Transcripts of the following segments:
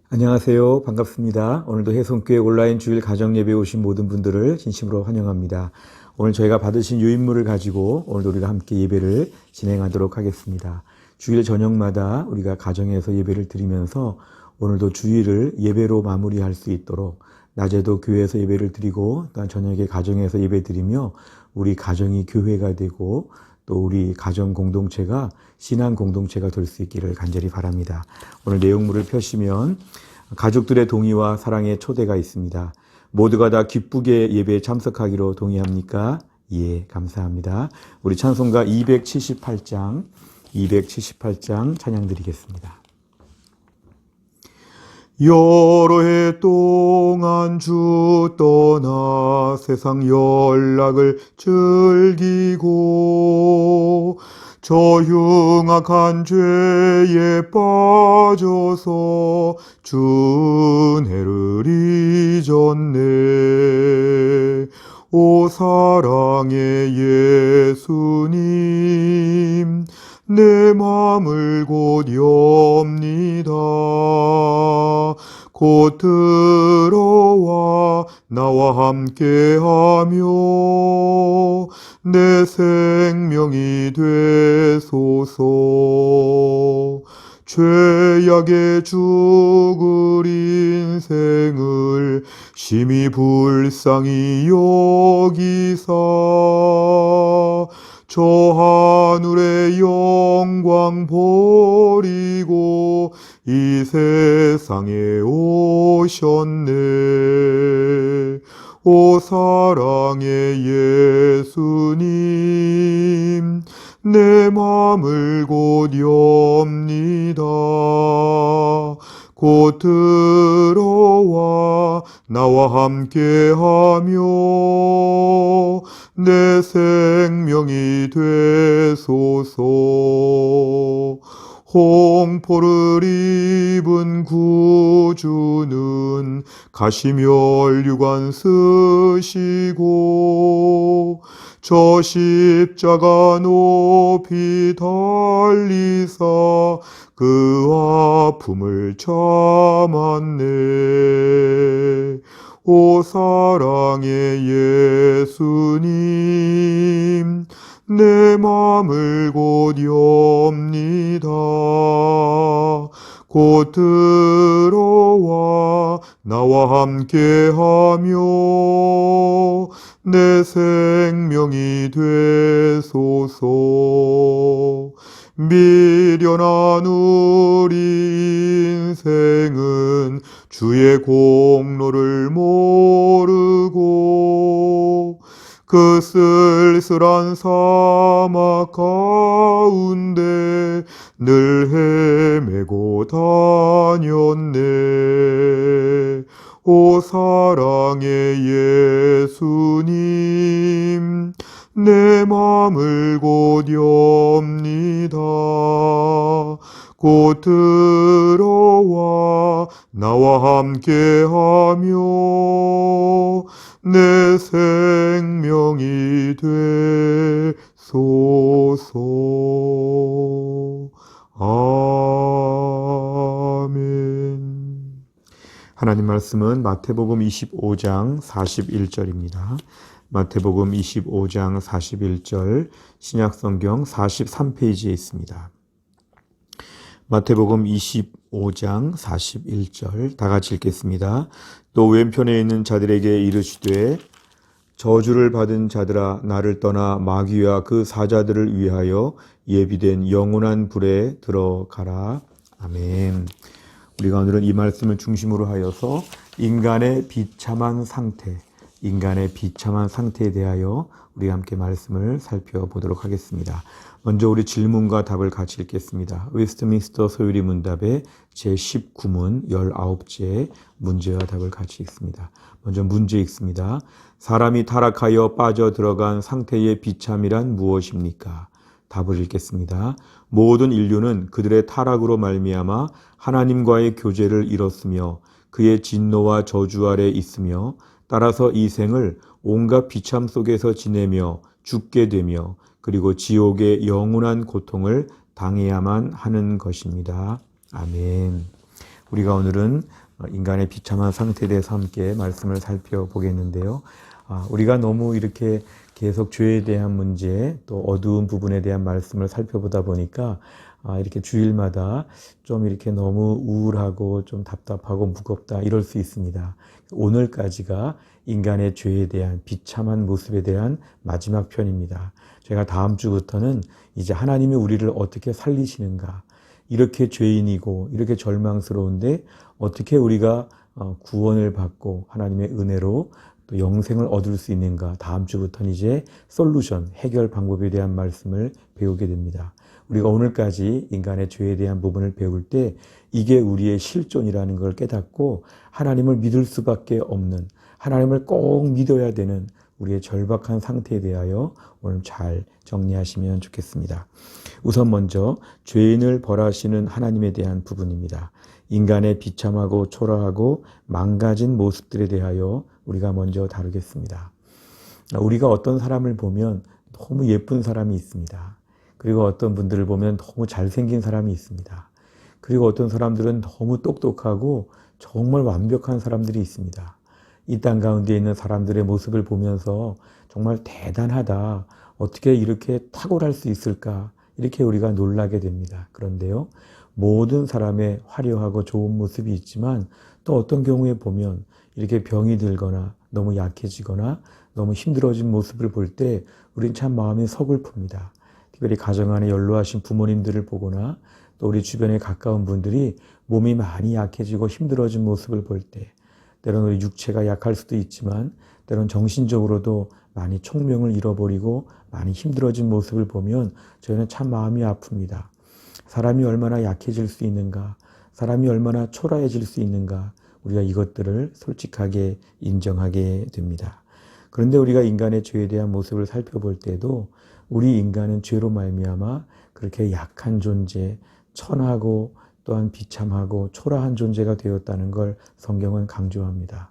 안녕하세요. 반갑습니다. 오늘도 해성교회 온라인 주일 가정예배에 오신 모든 분들을 진심으로 환영합니다. 오늘 저희가 받으신 유인물을 가지고 오늘도 우리가 함께 예배를 진행하도록 하겠습니다. 주일 저녁마다 우리가 가정에서 예배를 드리면서 오늘도 주일을 예배로 마무리할 수 있도록 낮에도 교회에서 예배를 드리고 또한 저녁에 가정에서 예배 드리며 우리 가정이 교회가 되고 또 우리 가정 공동체가 신앙 공동체가 될 수 있기를 간절히 바랍니다. 오늘 내용물을 펴시면 가족들의 동의와 사랑의 초대가 있습니다. 모두가 다 기쁘게 예배에 참석하기로 동의합니까? 예, 감사합니다. 우리 찬송가 278장 찬양 드리겠습니다. 여러 해 동안 주 떠나 세상 연락을 즐기고 저 흉악한 죄에 빠져서 주 은혜를 잊었네. 오 사랑의 예수님, 내 맘을 곧 엽니다. 곧 들어와 나와 함께하며 내 생명이 되소서. 죄악에 죽을 인생을 심히 불쌍히 여기사 저 하늘의 영광 버리고 이 세상에 오셨네. 오 사랑의 예수님, 내 맘을 곧 엽니다. 곧 들어와 나와 함께하며 내 생명이 되소서. 홍포를 입은 구주는 가시면류관 쓰시고 저 십자가 높이 달리사 그 아픔을 참았네. 오 사랑의 예수님, 내 맘을 곧 엽니다. 곧 들어와 나와 함께하며 내 생명이 되소서. 미련한 우리 인생은 주의 공로를 모르고 그 쓸쓸한 사막 가운데 늘 헤매고 다녔네. 오 사랑의 예수님, 내 맘을 곧 엽니다. 곧 들어와 나와 함께하며 내 생명이 되소서. 아멘. 하나님 말씀은 마태복음 25장 41절입니다. 마태복음 25장 41절 신약성경 43페이지에 있습니다. 마태복음 25장 41절 다 같이 읽겠습니다. 또 왼편에 있는 자들에게 이르시되 저주를 받은 자들아 나를 떠나 마귀와 그 사자들을 위하여 예비된 영원한 불에 들어가라. 아멘. 우리가 오늘은 이 말씀을 중심으로 하여서 인간의 비참한 상태에 대하여 우리 함께 말씀을 살펴보도록 하겠습니다. 먼저 우리 질문과 답을 같이 읽겠습니다. 웨스트민스터 소유리 문답의 제19문 19제 문제와 답을 같이 읽습니다. 먼저 문제 읽습니다. 사람이 타락하여 빠져 들어간 상태의 비참이란 무엇입니까? 답을 읽겠습니다. 모든 인류는 그들의 타락으로 말미암아 하나님과의 교제를 잃었으며 그의 진노와 저주 아래 있으며 따라서 이 생을 온갖 비참 속에서 지내며 죽게 되며 그리고 지옥의 영원한 고통을 당해야만 하는 것입니다. 아멘. 우리가 오늘은 인간의 비참한 상태에 대해서 함께 말씀을 살펴보겠는데요. 우리가 너무 이렇게 계속 죄에 대한 문제, 또 어두운 부분에 대한 말씀을 살펴보다 보니까 이렇게 주일마다 좀 이렇게 너무 우울하고 좀 답답하고 무겁다 이럴 수 있습니다. 오늘까지가 인간의 죄에 대한 비참한 모습에 대한 마지막 편입니다. 제가 다음 주부터는 이제 하나님이 우리를 어떻게 살리시는가, 이렇게 죄인이고 이렇게 절망스러운데 어떻게 우리가 구원을 받고 하나님의 은혜로 또 영생을 얻을 수 있는가, 다음 주부터는 이제 솔루션, 해결 방법에 대한 말씀을 배우게 됩니다. 우리가 오늘까지 인간의 죄에 대한 부분을 배울 때 이게 우리의 실존이라는 걸 깨닫고 하나님을 믿을 수밖에 없는, 하나님을 꼭 믿어야 되는 우리의 절박한 상태에 대하여 오늘 잘 정리하시면 좋겠습니다. 우선 먼저 죄인을 벌하시는 하나님에 대한 부분입니다. 인간의 비참하고 초라하고 망가진 모습들에 대하여 우리가 먼저 다루겠습니다. 우리가 어떤 사람을 보면 너무 예쁜 사람이 있습니다. 그리고 어떤 분들을 보면 너무 잘생긴 사람이 있습니다. 그리고 어떤 사람들은 너무 똑똑하고 정말 완벽한 사람들이 있습니다. 이 땅 가운데 있는 사람들의 모습을 보면서 정말 대단하다, 어떻게 이렇게 탁월할 수 있을까, 이렇게 우리가 놀라게 됩니다. 그런데요, 모든 사람의 화려하고 좋은 모습이 있지만 또 어떤 경우에 보면 이렇게 병이 들거나 너무 약해지거나 너무 힘들어진 모습을 볼 때 우린 참 마음이 서글픕니다. 특별히 가정 안에 연로하신 부모님들을 보거나 또 우리 주변에 가까운 분들이 몸이 많이 약해지고 힘들어진 모습을 볼 때, 때로는 우리 육체가 약할 수도 있지만 때로는 정신적으로도 많이 총명을 잃어버리고 많이 힘들어진 모습을 보면 저희는 참 마음이 아픕니다. 사람이 얼마나 약해질 수 있는가, 사람이 얼마나 초라해질 수 있는가, 우리가 이것들을 솔직하게 인정하게 됩니다. 그런데 우리가 인간의 죄에 대한 모습을 살펴볼 때도 우리 인간은 죄로 말미암아 그렇게 약한 존재, 천하고 또한 비참하고 초라한 존재가 되었다는 걸 성경은 강조합니다.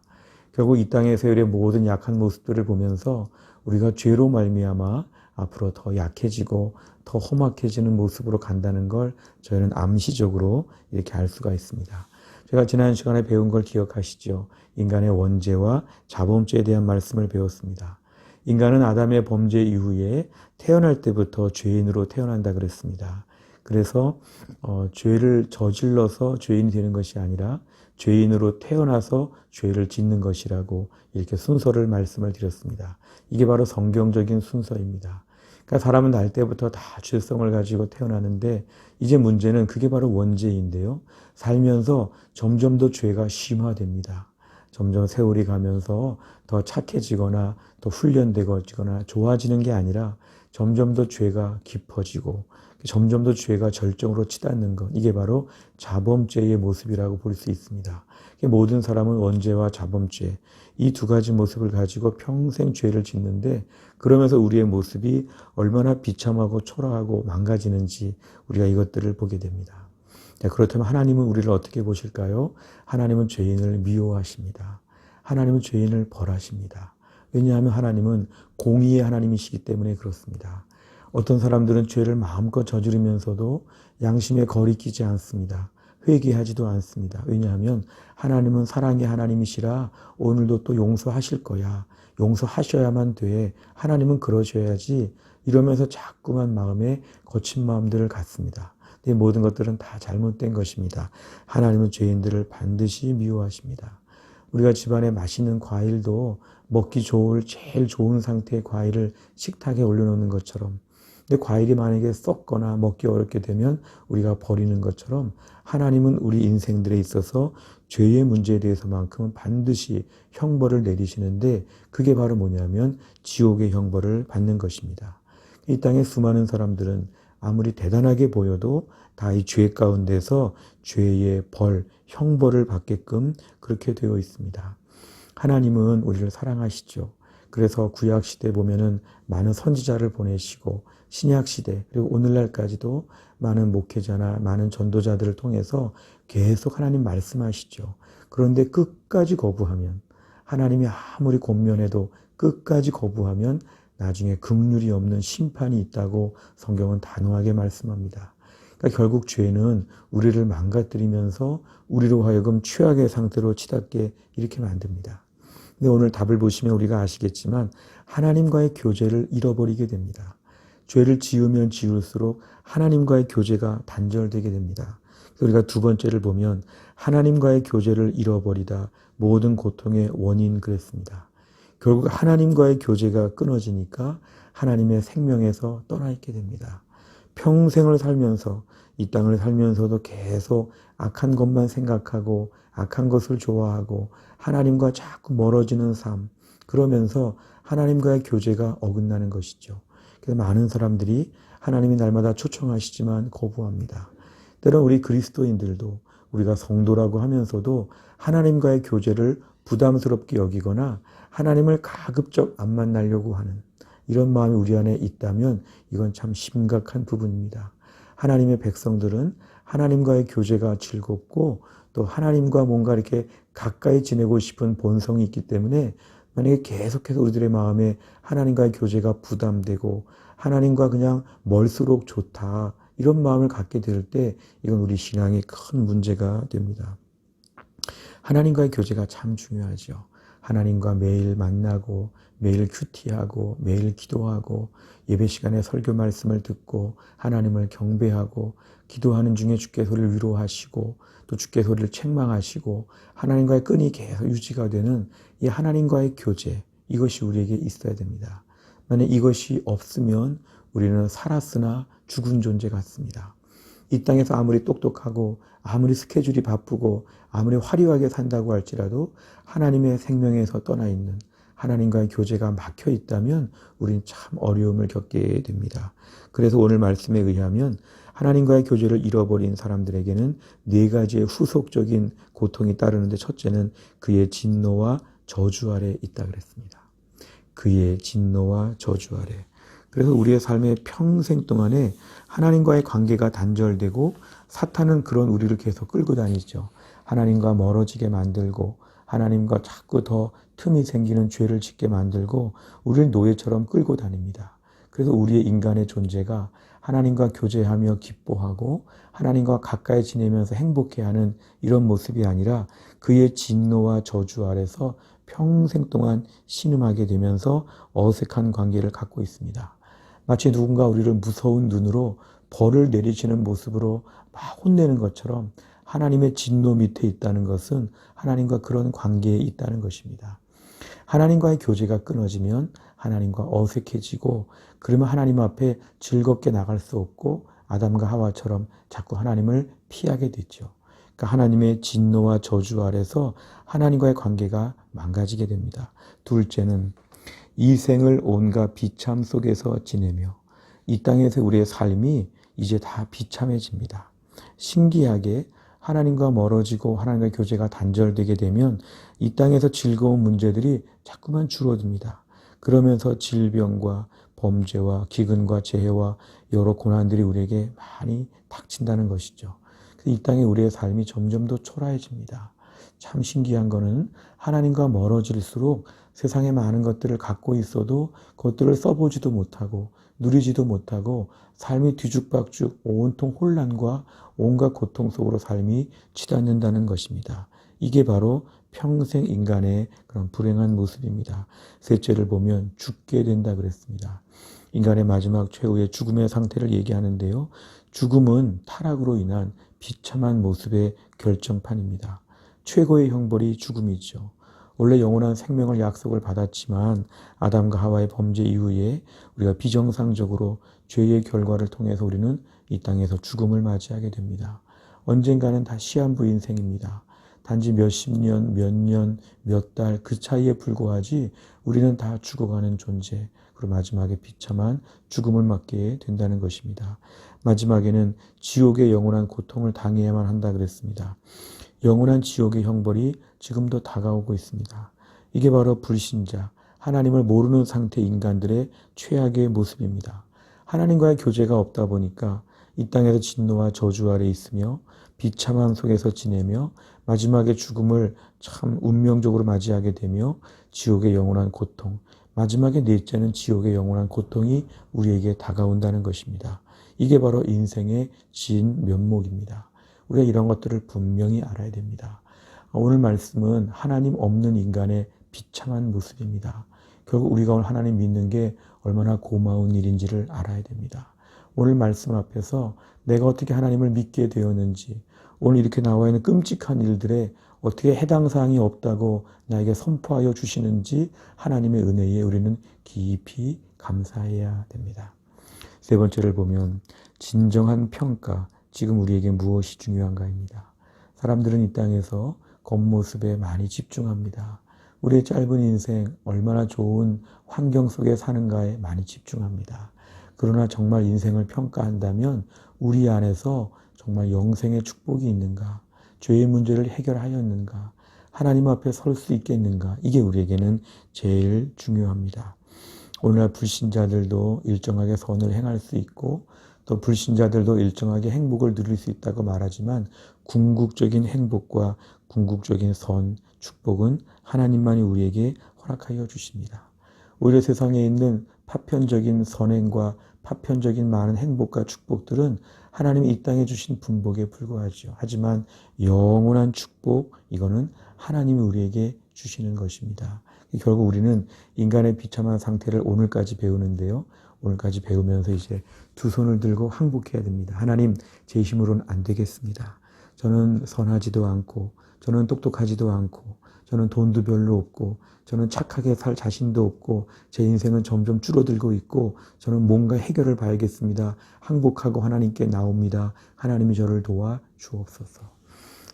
결국 이 땅의 세월의 모든 약한 모습들을 보면서 우리가 죄로 말미암아 앞으로 더 약해지고 더 험악해지는 모습으로 간다는 걸 저희는 암시적으로 이렇게 알 수가 있습니다. 제가 지난 시간에 배운 걸 기억하시죠? 인간의 원죄와 자범죄에 대한 말씀을 배웠습니다. 인간은 아담의 범죄 이후에 태어날 때부터 죄인으로 태어난다 그랬습니다. 그래서 죄를 저질러서 죄인이 되는 것이 아니라 죄인으로 태어나서 죄를 짓는 것이라고 이렇게 순서를 말씀을 드렸습니다. 이게 바로 성경적인 순서입니다. 그러니까 사람은 날 때부터 다 죄성을 가지고 태어나는데 이제 문제는 그게 바로 원죄인데요. 살면서 점점 더 죄가 심화됩니다. 점점 세월이 가면서 더 착해지거나 더 훈련되거나 좋아지는 게 아니라 점점 더 죄가 깊어지고 점점 더 죄가 절정으로 치닫는 것, 이게 바로 자범죄의 모습이라고 볼 수 있습니다. 모든 사람은 원죄와 자범죄, 이 두 가지 모습을 가지고 평생 죄를 짓는데 그러면서 우리의 모습이 얼마나 비참하고 초라하고 망가지는지 우리가 이것들을 보게 됩니다. 그렇다면 하나님은 우리를 어떻게 보실까요? 하나님은 죄인을 미워하십니다. 하나님은 죄인을 벌하십니다. 왜냐하면 하나님은 공의의 하나님이시기 때문에 그렇습니다. 어떤 사람들은 죄를 마음껏 저지르면서도 양심에 거리끼지 않습니다. 회개하지도 않습니다. 왜냐하면 하나님은 사랑의 하나님이시라 오늘도 또 용서하실 거야. 용서하셔야만 돼. 하나님은 그러셔야지. 이러면서 자꾸만 마음에 거친 마음들을 갖습니다. 이 모든 것들은 다 잘못된 것입니다. 하나님은 죄인들을 반드시 미워하십니다. 우리가 집안에 맛있는 과일도 먹기 좋을 제일 좋은 상태의 과일을 식탁에 올려놓는 것처럼, 근데 과일이 만약에 썩거나 먹기 어렵게 되면 우리가 버리는 것처럼 하나님은 우리 인생들에 있어서 죄의 문제에 대해서만큼은 반드시 형벌을 내리시는데 그게 바로 뭐냐면 지옥의 형벌을 받는 것입니다. 이 땅의 수많은 사람들은 아무리 대단하게 보여도 다 이 죄 가운데서 죄의 벌, 형벌을 받게끔 그렇게 되어 있습니다. 하나님은 우리를 사랑하시죠. 그래서 구약시대에 보면은 많은 선지자를 보내시고 신약시대 그리고 오늘날까지도 많은 목회자나 많은 전도자들을 통해서 계속 하나님 말씀하시죠. 그런데 끝까지 거부하면, 하나님이 아무리 권면해도 끝까지 거부하면 나중에 긍휼이 없는 심판이 있다고 성경은 단호하게 말씀합니다. 그러니까 그러니까 결국 죄는 우리를 망가뜨리면서 우리로 하여금 최악의 상태로 치닫게 이렇게 만듭니다. 근데 오늘 답을 보시면 우리가 아시겠지만 하나님과의 교제를 잃어버리게 됩니다. 죄를 지으면 지을수록 하나님과의 교제가 단절되게 됩니다. 그래서 우리가 두 번째를 보면 하나님과의 교제를 잃어버리다 모든 고통의 원인 그랬습니다. 결국 하나님과의 교제가 끊어지니까 하나님의 생명에서 떠나 있게 됩니다. 평생을 살면서 이 땅을 살면서도 계속 악한 것만 생각하고 악한 것을 좋아하고 하나님과 자꾸 멀어지는 삶, 그러면서 하나님과의 교제가 어긋나는 것이죠. 그래서 많은 사람들이 하나님이 날마다 초청하시지만 거부합니다. 때론 우리 그리스도인들도 우리가 성도라고 하면서도 하나님과의 교제를 부담스럽게 여기거나 하나님을 가급적 안 만나려고 하는 이런 마음이 우리 안에 있다면 이건 참 심각한 부분입니다. 하나님의 백성들은 하나님과의 교제가 즐겁고 또 하나님과 뭔가 이렇게 가까이 지내고 싶은 본성이 있기 때문에 만약에 계속해서 우리들의 마음에 하나님과의 교제가 부담되고 하나님과 그냥 멀수록 좋다 이런 마음을 갖게 될 때 이건 우리 신앙에 큰 문제가 됩니다. 하나님과의 교제가 참 중요하죠. 하나님과 매일 만나고 매일 큐티하고 매일 기도하고 예배 시간에 설교 말씀을 듣고 하나님을 경배하고 기도하는 중에 주께서를 위로하시고 또 주께서를 책망하시고 하나님과의 끈이 계속 유지가 되는 이 하나님과의 교제, 이것이 우리에게 있어야 됩니다. 만약 이것이 없으면 우리는 살았으나 죽은 존재 같습니다. 이 땅에서 아무리 똑똑하고 아무리 스케줄이 바쁘고 아무리 화려하게 산다고 할지라도 하나님의 생명에서 떠나 있는 하나님과의 교제가 막혀 있다면 우리는 참 어려움을 겪게 됩니다. 그래서 오늘 말씀에 의하면 하나님과의 교제를 잃어버린 사람들에게는 네 가지의 후속적인 고통이 따르는데 첫째는 그의 진노와 저주 아래 있다 그랬습니다. 그의 진노와 저주 아래. 그래서 우리의 삶의 평생 동안에 하나님과의 관계가 단절되고 사탄은 그런 우리를 계속 끌고 다니죠. 하나님과 멀어지게 만들고 하나님과 자꾸 더 틈이 생기는 죄를 짓게 만들고 우리를 노예처럼 끌고 다닙니다. 그래서 우리의 인간의 존재가 하나님과 교제하며 기뻐하고 하나님과 가까이 지내면서 행복해하는 이런 모습이 아니라 그의 진노와 저주 아래서 평생 동안 신음하게 되면서 어색한 관계를 갖고 있습니다. 마치 누군가 우리를 무서운 눈으로 벌을 내리시는 모습으로 막 혼내는 것처럼 하나님의 진노 밑에 있다는 것은 하나님과 그런 관계에 있다는 것입니다. 하나님과의 교제가 끊어지면 하나님과 어색해지고 그러면 하나님 앞에 즐겁게 나갈 수 없고 아담과 하와처럼 자꾸 하나님을 피하게 되죠. 그러니까 하나님의 진노와 저주 아래서 하나님과의 관계가 망가지게 됩니다. 둘째는 이 생을 온갖 비참 속에서 지내며 이 땅에서 우리의 삶이 이제 다 비참해집니다. 신기하게 하나님과 멀어지고 하나님과의 교제가 단절되게 되면 이 땅에서 즐거운 문제들이 자꾸만 줄어듭니다. 그러면서 질병과 범죄와 기근과 재해와 여러 고난들이 우리에게 많이 닥친다는 것이죠. 이 땅에 우리의 삶이 점점 더 초라해집니다. 참 신기한 거는 하나님과 멀어질수록 세상에 많은 것들을 갖고 있어도 그것들을 써보지도 못하고 누리지도 못하고 삶이 뒤죽박죽 온통 혼란과 온갖 고통 속으로 삶이 치닫는다는 것입니다. 이게 바로 평생 인간의 그런 불행한 모습입니다. 셋째를 보면 죽게 된다 그랬습니다. 인간의 마지막 최후의 죽음의 상태를 얘기하는데요. 죽음은 타락으로 인한 비참한 모습의 결정판입니다. 최고의 형벌이 죽음이죠. 원래 영원한 생명을 약속을 받았지만 아담과 하와의 범죄 이후에 우리가 비정상적으로 죄의 결과를 통해서 우리는 이 땅에서 죽음을 맞이하게 됩니다. 언젠가는 다 시한부 인생입니다. 단지 몇십 년, 몇 년, 몇 달 그 차이에 불과하지 우리는 다 죽어가는 존재, 그리고 마지막에 비참한 죽음을 맞게 된다는 것입니다. 마지막에는 지옥의 영원한 고통을 당해야만 한다 그랬습니다. 영원한 지옥의 형벌이 지금도 다가오고 있습니다. 이게 바로 불신자, 하나님을 모르는 상태 인간들의 최악의 모습입니다. 하나님과의 교제가 없다 보니까 이 땅에서 진노와 저주 아래 있으며 비참함 속에서 지내며 마지막에 죽음을 참 운명적으로 맞이하게 되며 지옥의 영원한 고통, 마지막에 넷째는 지옥의 영원한 고통이 우리에게 다가온다는 것입니다. 이게 바로 인생의 진면목입니다. 우리가 이런 것들을 분명히 알아야 됩니다. 오늘 말씀은 하나님 없는 인간의 비참한 모습입니다. 결국 우리가 오늘 하나님 믿는 게 얼마나 고마운 일인지를 알아야 됩니다. 오늘 말씀 앞에서 내가 어떻게 하나님을 믿게 되었는지, 오늘 이렇게 나와 있는 끔찍한 일들에 어떻게 해당 사항이 없다고 나에게 선포하여 주시는지 하나님의 은혜에 우리는 깊이 감사해야 됩니다. 세 번째를 보면 진정한 평가, 지금 우리에게 무엇이 중요한가입니다. 사람들은 이 땅에서 겉모습에 많이 집중합니다. 우리의 짧은 인생 얼마나 좋은 환경 속에 사는가에 많이 집중합니다. 그러나 정말 인생을 평가한다면 우리 안에서 정말 영생의 축복이 있는가? 죄의 문제를 해결하였는가? 하나님 앞에 설 수 있겠는가? 이게 우리에게는 제일 중요합니다. 오늘날 불신자들도 일정하게 선을 행할 수 있고 또 불신자들도 일정하게 행복을 누릴 수 있다고 말하지만 궁극적인 행복과 궁극적인 선, 축복은 하나님만이 우리에게 허락하여 주십니다. 오히려 세상에 있는 파편적인 선행과 파편적인 많은 행복과 축복들은 하나님이 이 땅에 주신 분복에 불과하죠. 하지만 영원한 축복, 이거는 하나님이 우리에게 주시는 것입니다. 결국 우리는 인간의 비참한 상태를 오늘까지 배우는데요. 오늘까지 배우면서 이제 두 손을 들고 항복해야 됩니다. 하나님, 제 힘으로는 안 되겠습니다. 저는 선하지도 않고, 저는 똑똑하지도 않고, 저는 돈도 별로 없고, 저는 착하게 살 자신도 없고, 제 인생은 점점 줄어들고 있고, 저는 뭔가 해결을 봐야겠습니다. 항복하고 하나님께 나옵니다. 하나님이 저를 도와 주옵소서.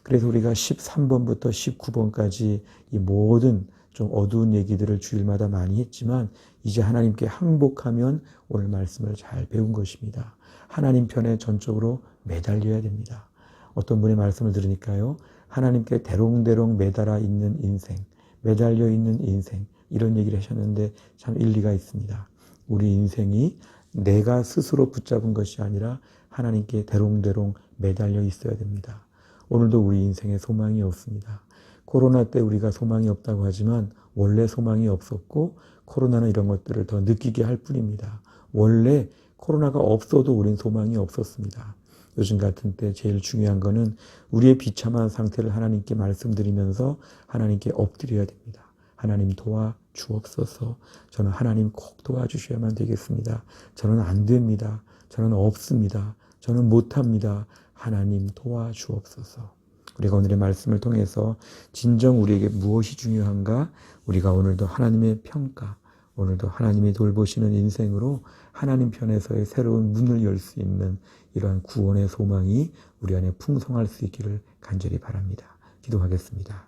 그래서 우리가 13번부터 19번까지 이 모든 좀 어두운 얘기들을 주일마다 많이 했지만 이제 하나님께 항복하면 오늘 말씀을 잘 배운 것입니다. 하나님 편에 전적으로 매달려야 됩니다. 어떤 분의 말씀을 들으니까요. 하나님께 대롱대롱 매달아 있는 인생, 매달려 있는 인생, 이런 얘기를 하셨는데 참 일리가 있습니다. 우리 인생이 내가 스스로 붙잡은 것이 아니라 하나님께 대롱대롱 매달려 있어야 됩니다. 오늘도 우리 인생에 소망이 없습니다. 코로나 때 우리가 소망이 없다고 하지만 원래 소망이 없었고 코로나는 이런 것들을 더 느끼게 할 뿐입니다. 원래 코로나가 없어도 우린 소망이 없었습니다. 요즘 같은 때 제일 중요한 거는 우리의 비참한 상태를 하나님께 말씀드리면서 하나님께 엎드려야 됩니다. 하나님 도와 주옵소서. 저는 하나님 꼭 도와주셔야만 되겠습니다. 저는 안 됩니다. 저는 없습니다. 저는 못합니다. 하나님 도와 주옵소서. 우리가 오늘의 말씀을 통해서 진정 우리에게 무엇이 중요한가? 우리가 오늘도 하나님의 평가, 오늘도 하나님이 돌보시는 인생으로 하나님 편에서의 새로운 문을 열 수 있는 이러한 구원의 소망이 우리 안에 풍성할 수 있기를 간절히 바랍니다. 기도하겠습니다.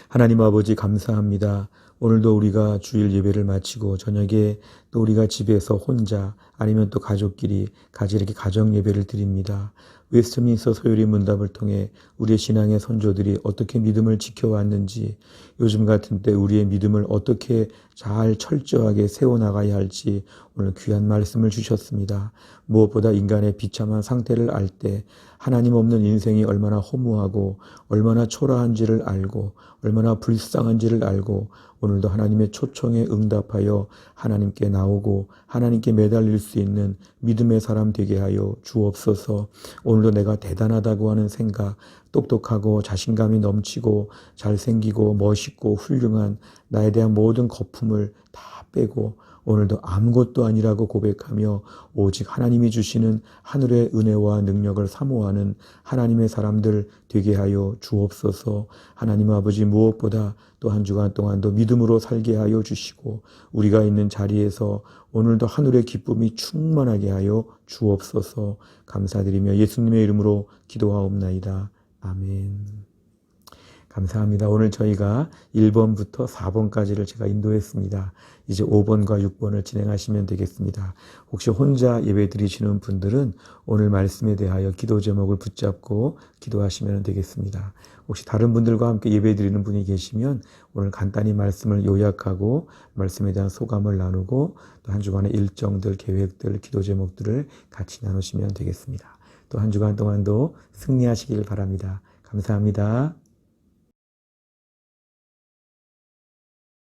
하나님 아버지 감사합니다. 오늘도 우리가 주일 예배를 마치고 저녁에 또 우리가 집에서 혼자 아니면 또 가족끼리 같이 이렇게 가정 예배를 드립니다. 웨스트민스터 소요리 문답을 통해 우리의 신앙의 선조들이 어떻게 믿음을 지켜왔는지, 요즘 같은 때 우리의 믿음을 어떻게 잘 철저하게 세워나가야 할지 오늘 귀한 말씀을 주셨습니다. 무엇보다 인간의 비참한 상태를 알 때 하나님 없는 인생이 얼마나 허무하고 얼마나 초라한지를 알고 얼마나 불쌍한지를 알고 오늘도 하나님의 초청에 응답하여 하나님께 나오고 하나님께 매달릴 수 있는 믿음의 사람 되게 하여 주옵소서. 오늘도 내가 대단하다고 하는 생각, 똑똑하고 자신감이 넘치고 잘생기고 멋있고 훌륭한 나에 대한 모든 거품을 다 빼고 오늘도 아무것도 아니라고 고백하며 오직 하나님이 주시는 하늘의 은혜와 능력을 사모하는 하나님의 사람들 되게 하여 주옵소서. 하나님 아버지 무엇보다 또 한 주간 동안도 믿음으로 살게 하여 주시고 우리가 있는 자리에서 오늘도 하늘의 기쁨이 충만하게 하여 주옵소서. 감사드리며 예수님의 이름으로 기도하옵나이다. 아멘. 감사합니다. 오늘 저희가 1번부터 4번까지를 제가 인도했습니다. 이제 5번과 6번을 진행하시면 되겠습니다. 혹시 혼자 예배 드리시는 분들은 오늘 말씀에 대하여 기도 제목을 붙잡고 기도하시면 되겠습니다. 혹시 다른 분들과 함께 예배 드리는 분이 계시면 오늘 간단히 말씀을 요약하고 말씀에 대한 소감을 나누고 또 한 주간의 일정들, 계획들, 기도 제목들을 같이 나누시면 되겠습니다. 또 한 주간 동안도 승리하시길 바랍니다. 감사합니다.